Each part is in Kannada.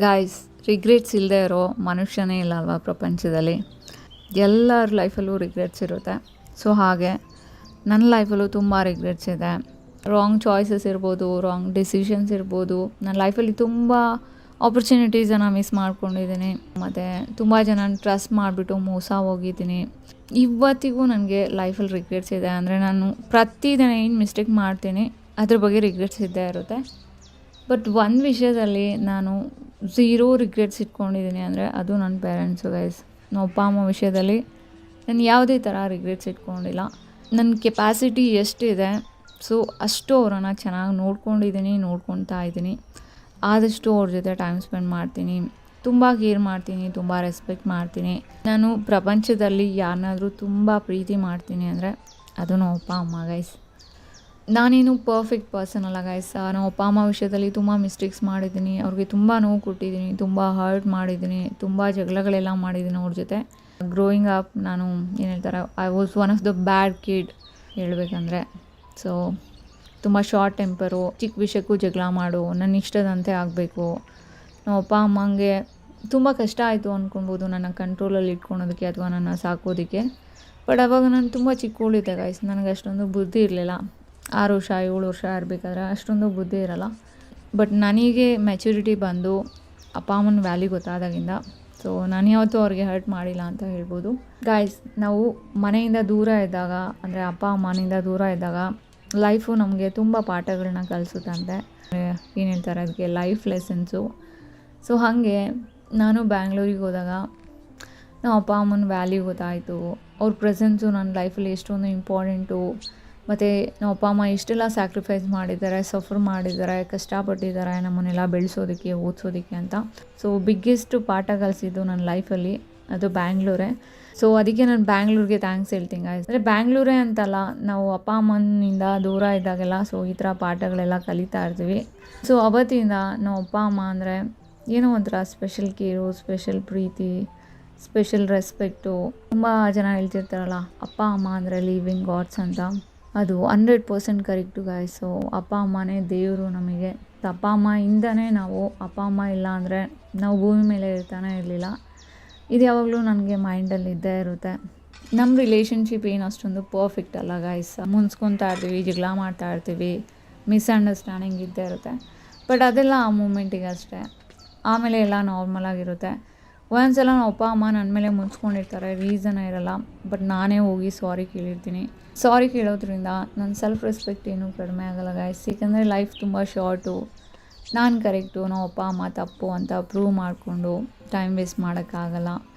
ಗಾಯ್ಸ್, ರಿಗ್ರೆಟ್ಸ್ ಇಲ್ಲದೆ ಇರೋ ಮನುಷ್ಯನೇ ಇಲ್ಲ ಅಲ್ವಾ ಪ್ರಪಂಚದಲ್ಲಿ. ಎಲ್ಲರ ಲೈಫಲ್ಲೂ ರಿಗ್ರೆಟ್ಸ್ ಇರುತ್ತೆ. ಸೊ ಹಾಗೆ ನನ್ನ ಲೈಫಲ್ಲೂ ತುಂಬ ರಿಗ್ರೆಟ್ಸ್ ಇದೆ. ರಾಂಗ್ ಚಾಯ್ಸಸ್ ಇರ್ಬೋದು, ರಾಂಗ್ ಡಿಸಿಷನ್ಸ್ ಇರ್ಬೋದು. ನನ್ನ ಲೈಫಲ್ಲಿ ತುಂಬ ಆಪರ್ಚುನಿಟೀಸನ್ನು ಮಿಸ್ ಮಾಡ್ಕೊಂಡಿದ್ದೀನಿ. ಮತ್ತು ತುಂಬ ಜನ ಟ್ರಸ್ಟ್ ಮಾಡಿಬಿಟ್ಟು ಮೋಸ ಹೋಗಿದ್ದೀನಿ. ಇವತ್ತಿಗೂ ನನಗೆ ಲೈಫಲ್ಲಿ ರಿಗ್ರೆಟ್ಸ್ ಇದೆ. ಅಂದರೆ ನಾನು ಪ್ರತಿದಿನ ಏನು ಮಿಸ್ಟೇಕ್ ಮಾಡ್ತೀನಿ ಅದ್ರ ಬಗ್ಗೆ ರಿಗ್ರೆಟ್ಸ್ ಇದ್ದೇ ಇರುತ್ತೆ. ಬಟ್ ಒಂದು ವಿಷಯದಲ್ಲಿ ನಾನು ಝೀರೋ ರಿಗ್ರೆಟ್ಸ್ ಇಟ್ಕೊಂಡಿದ್ದೀನಿ ಅಂದರೆ ಅದು ನನ್ನ ಪೇರೆಂಟ್ಸು ಗೈಸ್. ನಮ್ಮ ಅಪ್ಪ ಅಮ್ಮ ವಿಷಯದಲ್ಲಿ ನಾನು ಯಾವುದೇ ಥರ ರಿಗ್ರೆಟ್ಸ್ ಇಟ್ಕೊಂಡಿಲ್ಲ. ನನ್ನ ಕೆಪಾಸಿಟಿ ಎಷ್ಟಿದೆ ಸೊ ಅಷ್ಟು ಅವರನ್ನು ಚೆನ್ನಾಗಿ ನೋಡ್ಕೊತಾ ಇದ್ದೀನಿ. ಆದಷ್ಟು ಅವ್ರ ಜೊತೆ ಟೈಮ್ ಸ್ಪೆಂಡ್ ಮಾಡ್ತೀನಿ, ತುಂಬ ಕೇರ್ ಮಾಡ್ತೀನಿ, ತುಂಬ ರೆಸ್ಪೆಕ್ಟ್ ಮಾಡ್ತೀನಿ. ನಾನು ಪ್ರಪಂಚದಲ್ಲಿ ಯಾರನ್ನಾದರೂ ತುಂಬ ಪ್ರೀತಿ ಮಾಡ್ತೀನಿ ಅಂದರೆ ಅದು ನಮ್ಮ ಅಪ್ಪ ಅಮ್ಮ ಗೈಸ್. ನಾನೇನು ಪರ್ಫೆಕ್ಟ್ ಪರ್ಸನ್ ಅಲ್ಲ ಗೈಸ್. ನಮ್ಮ ಅಪ್ಪ ಅಮ್ಮ ವಿಷಯದಲ್ಲಿ ತುಂಬ ಮಿಸ್ಟೇಕ್ಸ್ ಮಾಡಿದ್ದೀನಿ, ಅವ್ರಿಗೆ ತುಂಬ ನೋವು ಕೊಟ್ಟಿದ್ದೀನಿ, ತುಂಬ ಹರ್ಟ್ ಮಾಡಿದ್ದೀನಿ, ತುಂಬ ಜಗಳಗಳೆಲ್ಲ ಮಾಡಿದ್ದೀನಿ ಅವ್ರ ಜೊತೆ. ಗ್ರೋಯಿಂಗ್ ಅಪ್ ನಾನು ಏನು ಹೇಳ್ತಾರೆ, I was one of the bad kid ಹೇಳ್ಬೇಕಂದ್ರೆ. ಸೊ ತುಂಬ ಶಾರ್ಟ್ ಟೆಂಪರು, ಚಿಕ್ಕ ವಿಷಯಕ್ಕೂ ಜಗಳ ಮಾಡು, ನನ್ನ ಇಷ್ಟದಂತೆ ಆಗಬೇಕು. ನಮ್ಮ ಅಪ್ಪ ಅಮ್ಮಂಗೆ ತುಂಬ ಕಷ್ಟ ಆಯಿತು ಅಂದ್ಕೊಳ್ಬೋದು ನನ್ನ ಕಂಟ್ರೋಲಲ್ಲಿ ಇಟ್ಕೊಳೋದಕ್ಕೆ ಅಥವಾ ನನ್ನ ಸಾಕೋದಕ್ಕೆ. ಬಟ್ ಅವಾಗ ನಾನು ತುಂಬ ಚಿಕ್ಕವಳಿದ್ದೆ ಗೈಸ್, ನನಗೆ ಅಷ್ಟೊಂದು ಬುದ್ಧಿ ಇರಲಿಲ್ಲ. 6 ವರ್ಷ 7 ವರ್ಷ ಇರಬೇಕಾದ್ರೆ ಅಷ್ಟೊಂದು ಬುದ್ಧಿ ಇರೋಲ್ಲ. ಬಟ್ ನನಗೆ ಮೆಚುರಿಟಿ ಬಂದು ಅಪ್ಪ ಅಮ್ಮನ ವ್ಯಾಲ್ಯೂ ಗೊತ್ತಾದಾಗಿಂದ ಸೊ ನಾನು ಯಾವತ್ತೂ ಅವ್ರಿಗೆ ಹರ್ಟ್ ಮಾಡಿಲ್ಲ ಅಂತ ಹೇಳ್ಬೋದು ಗಾಯ್ಸ್. ನಾವು ಮನೆಯಿಂದ ದೂರ ಇದ್ದಾಗ, ಅಂದರೆ ಅಪ್ಪ ಅಮ್ಮನಿಂದ ದೂರ ಇದ್ದಾಗ ಲೈಫು ನಮಗೆ ತುಂಬ ಪಾಠಗಳನ್ನ ಕಲಿಸುತ್ತಂತೆ. ಏನು ಹೇಳ್ತಾರೆ ಅದಕ್ಕೆ, ಲೈಫ್ ಲೆಸನ್ಸು. ಸೊ ಹಾಗೆ ನಾನು ಬ್ಯಾಂಗ್ಳೂರಿಗೆ ಹೋದಾಗ ನಮ್ಮ ಅಪ್ಪ ಅಮ್ಮನ ವ್ಯಾಲ್ಯೂ ಗೊತ್ತಾಯಿತು. ಅವ್ರ ಪ್ರೆಸೆನ್ಸು ನನ್ನ ಲೈಫಲ್ಲಿ ಎಷ್ಟೊಂದು ಇಂಪಾರ್ಟೆಂಟು. ಮತ್ತು ನಮ್ಮ ಅಪ್ಪ ಅಮ್ಮ ಇಷ್ಟೆಲ್ಲ ಸ್ಯಾಕ್ರಿಫೈಸ್ ಮಾಡಿದ್ದಾರೆ, ಸಫರ್ ಮಾಡಿದ್ದಾರೆ, ಕಷ್ಟಪಟ್ಟಿದ್ದಾರೆ ನಮ್ಮನ್ನೆಲ್ಲ ಬೆಳೆಸೋದಕ್ಕೆ, ಓದಿಸೋದಕ್ಕೆ ಅಂತ. ಸೊ ಬಿಗ್ಗೆಸ್ಟ್ ಪಾಠ ಕಲಿಸಿದ್ದು ನನ್ನ ಲೈಫಲ್ಲಿ ಅದು ಬ್ಯಾಂಗ್ಳೂರೇ. ಸೊ ಅದಕ್ಕೆ ನಾನು ಬ್ಯಾಂಗ್ಳೂರಿಗೆ ಥ್ಯಾಂಕ್ಸ್ ಹೇಳ್ತೀನಿ ಗಾಯ್ಸ್. ಅಂದರೆ ಬ್ಯಾಂಗ್ಳೂರೇ ಅಂತಲ್ಲ, ನಾವು ಅಪ್ಪ ಅಮ್ಮನಿಂದ ದೂರ ಇದ್ದಾಗೆಲ್ಲ ಸೊ ಈ ಥರ ಪಾಠಗಳೆಲ್ಲ ಕಲಿತಾ ಇರ್ತೀವಿ. ಸೊ ಅವತ್ತಿಂದ ನಮ್ಮ ಅಪ್ಪ ಅಮ್ಮ ಅಂದರೆ ಏನೋ ಒಂಥರ ಸ್ಪೆಷಲ್ ಕೇರು, ಸ್ಪೆಷಲ್ ಪ್ರೀತಿ, ಸ್ಪೆಷಲ್ ರೆಸ್ಪೆಕ್ಟು. ತುಂಬ ಜನ ಹೇಳ್ತಿರ್ತಾರಲ್ಲ ಅಪ್ಪ ಅಮ್ಮ ಅಂದರೆ ಲಿವಿಂಗ್ ಗಾಡ್ಸ್ ಅಂತ. ಅದು 100% ಕರೆಕ್ಟು ಗಾಯ್ಸ್. ಸೊ ಅಪ್ಪ ಅಮ್ಮನೇ ದೇವರು ನಮಗೆ. ಅಪ್ಪ ಅಮ್ಮ ಇಂದನೇ ನಾವು, ಅಪ್ಪ ಅಮ್ಮ ಇಲ್ಲ ಅಂದರೆ ನಾವು ಭೂಮಿ ಮೇಲೆ ಇರ್ತಾನೆ ಇರಲಿಲ್ಲ. ಇದು ಯಾವಾಗಲೂ ನನಗೆ ಮೈಂಡಲ್ಲಿ ಇದ್ದೇ ಇರುತ್ತೆ. ನಮ್ಮ ರಿಲೇಷನ್ಶಿಪ್ ಏನು ಅಷ್ಟೊಂದು ಪರ್ಫೆಕ್ಟ್ ಅಲ್ಲ ಗಾಯ್ಸ್. ಮುನ್ಸ್ಕೊತಾ ಇರ್ತೀವಿ, ಜಗಳ ಮಾಡ್ತಾ ಇರ್ತೀವಿ, ಮಿಸ್ಅಂಡರ್ಸ್ಟ್ಯಾಂಡಿಂಗ್ ಇದ್ದೇ ಇರುತ್ತೆ. ಬಟ್ ಅದೆಲ್ಲ ಆ ಮೂಮೆಂಟಿಗೆ ಅಷ್ಟೇ, ಆಮೇಲೆ ಎಲ್ಲ ನಾರ್ಮಲಾಗಿರುತ್ತೆ. ಒಂದೊಂದ್ಸಲ ನಮ್ಮ ಅಪ್ಪ ಅಮ್ಮ ನನ್ನ ಮೇಲೆ ಮುನ್ಸ್ಕೊಂಡಿರ್ತಾರೆ, ರೀಸನೇ ಇರೋಲ್ಲ. ಬಟ್ ನಾನೇ ಹೋಗಿ ಸಾರಿ ಕೇಳಿರ್ತೀನಿ. ಸಾರಿ ಕೇಳೋದ್ರಿಂದ ನನ್ನ ಸೆಲ್ಫ್ ರೆಸ್ಪೆಕ್ಟ್ ಏನೂ ಕಡಿಮೆ ಆಗೋಲ್ಲ ಗಾಯ್ಸ್. ಏಕೆಂದರೆ ಲೈಫ್ ತುಂಬ ಶಾರ್ಟು. ನಾನು ಕರೆಕ್ಟು, ನಮ್ಮ ಅಪ್ಪ ಅಮ್ಮ ತಪ್ಪು ಅಂತ ಪ್ರೂವ್ ಮಾಡಿಕೊಂಡು ಟೈಮ್ ವೇಸ್ಟ್ ಮಾಡೋಕ್ಕಾಗಲ್ಲ.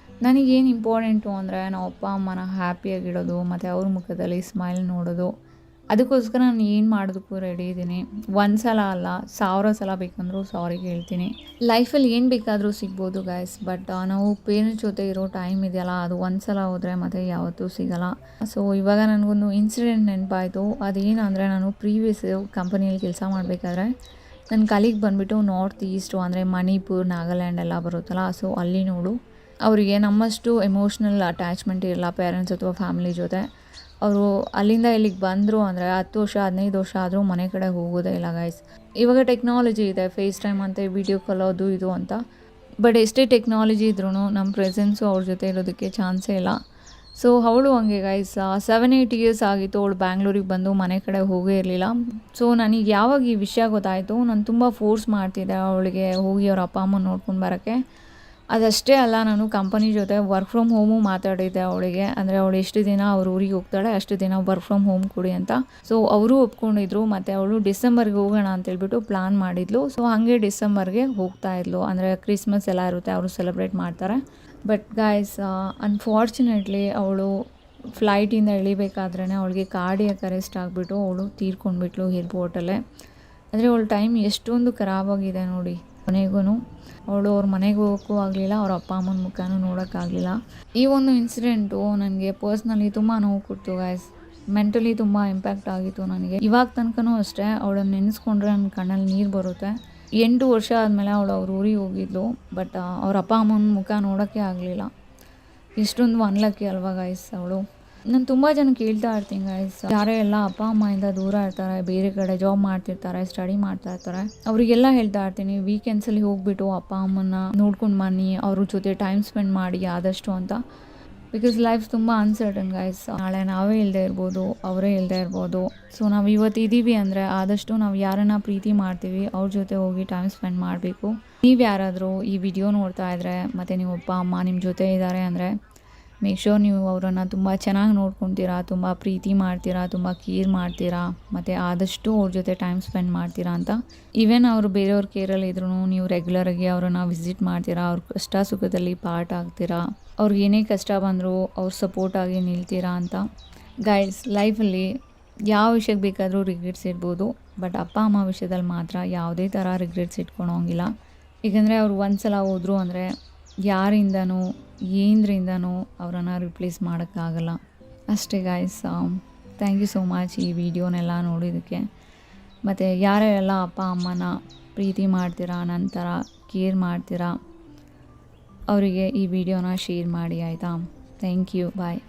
ನನಗೇನು ಇಂಪಾರ್ಟೆಂಟು ಅಂದರೆ ನಮ್ಮ ಅಪ್ಪ ಅಮ್ಮನ ಹ್ಯಾಪಿಯಾಗಿಡೋದು ಮತ್ತು ಅವ್ರ ಮುಖದಲ್ಲಿ ಸ್ಮೈಲ್ ನೋಡೋದು. ಅದಕ್ಕೋಸ್ಕರ ನಾನು ಏನು ಮಾಡೋದಕ್ಕೂ ರೆಡಿ ಇದ್ದೀನಿ. ಒಂದು ಸಲ ಅಲ್ಲ, 1000 ಸಲ ಬೇಕಂದ್ರೂ ಸಾರಿ ಹೇಳ್ತೀನಿ. ಲೈಫಲ್ಲಿ ಏನು ಬೇಕಾದರೂ ಸಿಗ್ಬೋದು ಗಾಯ್ಸ್. ಬಟ್ ನಾವು ಪೇರೆಂಟ್ಸ್ ಜೊತೆ ಇರೋ ಟೈಮ್ ಇದೆಯಲ್ಲ, ಅದು ಒಂದು ಸಲ ಹೋದರೆ ಮತ್ತೆ ಯಾವತ್ತೂ ಸಿಗೋಲ್ಲ. ಸೊ ಇವಾಗ ನನಗೊಂದು ಇನ್ಸಿಡೆಂಟ್ ನೆನಪಾಯಿತು. ಅದೇನು ಅಂದರೆ, ನಾನು ಪ್ರೀವಿಯಸ್ ಕಂಪನಿಯಲ್ಲಿ ಕೆಲಸ ಮಾಡಬೇಕಾದ್ರೆ ನನ್ನ ಕಲೀಗ್ ಬಂದುಬಿಟ್ಟು ನಾರ್ತ್ ಈಸ್ಟು, ಅಂದರೆ ಮಣಿಪುರ್, ನಾಗಾಲ್ಯಾಂಡ್ ಎಲ್ಲ ಬರುತ್ತಲ್ಲ. ಸೊ ಅಲ್ಲಿ ನೋಡು, ಅವರಿಗೆ ನಮ್ಮಷ್ಟು ಎಮೋಷ್ನಲ್ ಅಟ್ಯಾಚ್ಮೆಂಟ್ ಇರಲ್ಲ ಪೇರೆಂಟ್ಸ್ ಅಥವಾ ಫ್ಯಾಮಿಲಿ ಜೊತೆ. ಅವರು ಅಲ್ಲಿಂದ ಇಲ್ಲಿಗೆ ಬಂದರು ಅಂದರೆ 10 ವರ್ಷ 15 ವರ್ಷ ಆದರೂ ಮನೆ ಕಡೆ ಹೋಗೋದೇ ಇಲ್ಲ ಗೈಸ್. ಇವಾಗ ಟೆಕ್ನಾಲಜಿ ಇದೆ, ಫೇಸ್ ಟೈಮ್ ಅಂತ, ವಿಡಿಯೋ ಕಾಲ್ ಅದು ಇದು ಅಂತ. ಬಟ್ ಎಷ್ಟೇ ಟೆಕ್ನಾಲಜಿ ಇದ್ರೂ ನಮ್ಮ ಪ್ರೆಸೆನ್ಸು ಅವ್ರ ಜೊತೆ ಇರೋದಕ್ಕೆ ಚಾನ್ಸೇ ಇಲ್ಲ. ಸೊ ಅವಳು ಹಂಗೆ ಗೈಸ್, 7-8 ಇಯರ್ಸ್ ಆಗಿತ್ತು ಅವಳು ಬ್ಯಾಂಗ್ಳೂರಿಗೆ ಬಂದು ಮನೆ ಕಡೆ ಹೋಗೇ ಇರಲಿಲ್ಲ. ಸೊ ನನಗೆ ಯಾವಾಗ ಈ ವಿಷಯ ಗೊತ್ತಾಯಿತು, ನಾನು ತುಂಬ ಫೋರ್ಸ್ ಮಾಡ್ತಿದ್ದೆ ಅವಳಿಗೆ ಹೋಗಿ ಅವ್ರ ಅಪ್ಪ ಅಮ್ಮ ನೋಡ್ಕೊಂಡು ಬರೋಕ್ಕೆ. ಅದಷ್ಟೇ ಅಲ್ಲ, ನಾನು ಕಂಪನಿ ಜೊತೆ ವರ್ಕ್ ಫ್ರಮ್ ಹೋಮು ಮಾತಾಡಿದ್ದೆ ಅವಳಿಗೆ. ಅಂದರೆ ಅವಳು ಎಷ್ಟು ದಿನ ಅವ್ರ ಊರಿಗೆ ಹೋಗ್ತಾಳೆ ಅಷ್ಟು ದಿನ ವರ್ಕ್ ಫ್ರಮ್ ಹೋಮ್ ಕೊಡಿ ಅಂತ. ಸೊ ಅವರು ಒಪ್ಕೊಂಡಿದ್ರು. ಮತ್ತು ಅವಳು ಡಿಸೆಂಬರ್ಗೆ ಹೋಗೋಣ ಅಂತೇಳ್ಬಿಟ್ಟು ಪ್ಲ್ಯಾನ್ ಮಾಡಿದ್ಲು. ಸೊ ಹಾಗೆ ಡಿಸೆಂಬರ್ಗೆ ಹೋಗ್ತಾ ಇದ್ಲು. ಅಂದರೆ ಕ್ರಿಸ್ಮಸ್ ಎಲ್ಲ ಇರುತ್ತೆ, ಅವರು ಸೆಲೆಬ್ರೇಟ್ ಮಾಡ್ತಾರೆ. ಬಟ್ ಗಾಯ್ಸ್, ಅನ್ಫಾರ್ಚುನೇಟ್ಲಿ ಅವಳು ಫ್ಲೈಟಿಂದ ಇಳಿಬೇಕಾದ್ರೇ ಅವಳಿಗೆ ಕಾರ್ಡಿಯಾಕ್ ಅರೆಸ್ಟ್ ಆಗಿಬಿಟ್ಟು ಅವಳು ತೀರ್ಕೊಂಡ್ಬಿಟ್ಲು ಏರ್ಪೋರ್ಟಲ್ಲೇ. ಅಂದರೆ ಅವಳ ಟೈಮ್ ಎಷ್ಟೊಂದು ಖರಾಬಾಗಿದೆ ನೋಡಿ. ಕೊನೆಗೂ ಅವಳು ಅವ್ರ ಮನೆಗೆ ಹೋಗೋಕ್ಕೂ ಆಗಲಿಲ್ಲ, ಅವ್ರ ಅಪ್ಪ ಅಮ್ಮನ ಮುಖನೂ ನೋಡೋಕ್ಕಾಗಲಿಲ್ಲ. ಈ ಒಂದು ಇನ್ಸಿಡೆಂಟು ನನಗೆ ಪರ್ಸ್ನಲಿ ತುಂಬ ನೋವು ಕೊಡ್ತು ಗಾಯ್ಸ್. ಮೆಂಟಲಿ ತುಂಬ ಇಂಪ್ಯಾಕ್ಟ್ ಆಗಿತ್ತು ನನಗೆ. ಇವಾಗ ತನಕನೂ ಅಷ್ಟೇ, ಅವಳನ್ನು ನೆನೆಸ್ಕೊಂಡ್ರೆ ನನ್ನ ಕಣ್ಣಲ್ಲಿ ನೀರು ಬರುತ್ತೆ. 8 ವರ್ಷ ಆದಮೇಲೆ ಅವಳು ಅವ್ರ ಊರಿಗೆ ಹೋಗಿದ್ಲು. ಬಟ್ ಅವ್ರ ಅಪ್ಪ ಅಮ್ಮನ ಮುಖ ನೋಡೋಕ್ಕೆ ಆಗಲಿಲ್ಲ. ಎಷ್ಟೊಂದು ಅನ್ಲಕ್ಕಿ ಅಲ್ವಾ ಗಾಯ್ಸ್ ಅವಳು. ನಾನು ತುಂಬ ಜನ ಕೇಳ್ತಾ ಇರ್ತೀನಿ ಗೈಸ್, ಯಾರೇ ಎಲ್ಲ ಅಪ್ಪ ಅಮ್ಮಯಿಂದ ದೂರ ಇರ್ತಾರೆ, ಬೇರೆ ಕಡೆ ಜಾಬ್ ಮಾಡ್ತಿರ್ತಾರೆ, ಸ್ಟಡಿ ಮಾಡ್ತಾ ಇರ್ತಾರೆ, ಅವರಿಗೆಲ್ಲ ಹೇಳ್ತಾ ಇರ್ತೀನಿ ವೀಕೆಂಡ್ಸಲ್ಲಿ ಹೋಗ್ಬಿಟ್ಟು ಅಪ್ಪ ಅಮ್ಮನ್ನ ನೋಡ್ಕೊಂಡು ಬನ್ನಿ, ಅವ್ರ ಜೊತೆ ಟೈಮ್ ಸ್ಪೆಂಡ್ ಮಾಡಿ ಆದಷ್ಟು ಅಂತ. ಬಿಕಾಸ್ ಲೈಫ್ ತುಂಬ ಅನ್ಸರ್ಟನ್ ಗೈಸ್. ನಾಳೆ ನಾವೇ ಇಲ್ಲದೆ ಇರ್ಬೋದು, ಅವರೇ ಇಲ್ಲದೆ ಇರ್ಬೋದು. ಸೊ ನಾವು ಇವತ್ತು ಇದ್ದೀವಿ ಅಂದರೆ ಆದಷ್ಟು ನಾವು ಯಾರನ್ನ ಪ್ರೀತಿ ಮಾಡ್ತೀವಿ ಅವ್ರ ಜೊತೆ ಹೋಗಿ ಟೈಮ್ ಸ್ಪೆಂಡ್ ಮಾಡಬೇಕು. ನೀವು ಯಾರಾದರೂ ಈ ವಿಡಿಯೋ ನೋಡ್ತಾ ಇದ್ದರೆ ಮತ್ತು ನೀವು ಅಪ್ಪ ಅಮ್ಮ ನಿಮ್ಮ ಜೊತೆ ಇದ್ದಾರೆ ಅಂದರೆ ಮೇಕ್ ಶೋರ್ ನೀವು ಅವರನ್ನು ತುಂಬ ಚೆನ್ನಾಗಿ ನೋಡ್ಕೊತೀರಾ, ತುಂಬ ಪ್ರೀತಿ ಮಾಡ್ತೀರಾ, ತುಂಬ ಕೇರ್ ಮಾಡ್ತೀರಾ, ಮತ್ತು ಆದಷ್ಟು ಅವ್ರ ಜೊತೆ ಟೈಮ್ ಸ್ಪೆಂಡ್ ಮಾಡ್ತೀರಾ ಅಂತ. ಈವನ್ ಅವರು ಬೇರೆಯವ್ರ ಕೇರಲ್ಲಿ ಇದ್ರೂ ನೀವು ರೆಗ್ಯುಲರಾಗಿ ಅವರನ್ನು ವಿಸಿಟ್ ಮಾಡ್ತೀರಾ, ಅವ್ರ ಕಷ್ಟ ಸುಖದಲ್ಲಿ ಪಾರ್ಟ್ ಆಗ್ತೀರಾ, ಅವ್ರಿಗೆ ಏನೇ ಕಷ್ಟ ಬಂದರೂ ಅವ್ರ ಸಪೋರ್ಟಾಗಿ ನಿಲ್ತೀರಾ ಅಂತ. ಗೈಡ್ಸ್, ಲೈಫಲ್ಲಿ ಯಾವ ವಿಷಯಕ್ಕೆ ಬೇಕಾದರೂ ರಿಗ್ರೆಟ್ಸ್ ಇರ್ಬೋದು, ಬಟ್ ಅಪ್ಪ ಅಮ್ಮ ವಿಷಯದಲ್ಲಿ ಮಾತ್ರ ಯಾವುದೇ ಥರ ರಿಗ್ರೆಟ್ಸ್ ಇಟ್ಕೊಳೋಂಗಿಲ್ಲ. ಏಕೆಂದರೆ ಅವ್ರು ಒಂದು ಸಲ ಹೋದ್ರು ಅಂದರೆ ಯಾರಿಂದನೂ ಏನರಿಂದನೂ ಅವರನ್ನು ರಿಪ್ಲೇಸ್ ಮಾಡೋಕ್ಕಾಗಲ್ಲ. ಅಷ್ಟೇ guys. Thank you so much ಈ ವಿಡಿಯೋನೆಲ್ಲ ನೋಡಿದ್ದಕ್ಕೆ. ಮತ್ತು ಯಾರ್ಯಾರೆಲ್ಲ ಅಪ್ಪ ಅಮ್ಮನ ಪ್ರೀತಿ ಮಾಡ್ತೀರಾ, ನಂತರ ಕೇರ್ ಮಾಡ್ತೀರಾ, ಅವರಿಗೆ ಈ ವಿಡಿಯೋನ ಶೇರ್ ಮಾಡಿ ಆಯಿತಾ. Thank you, bye.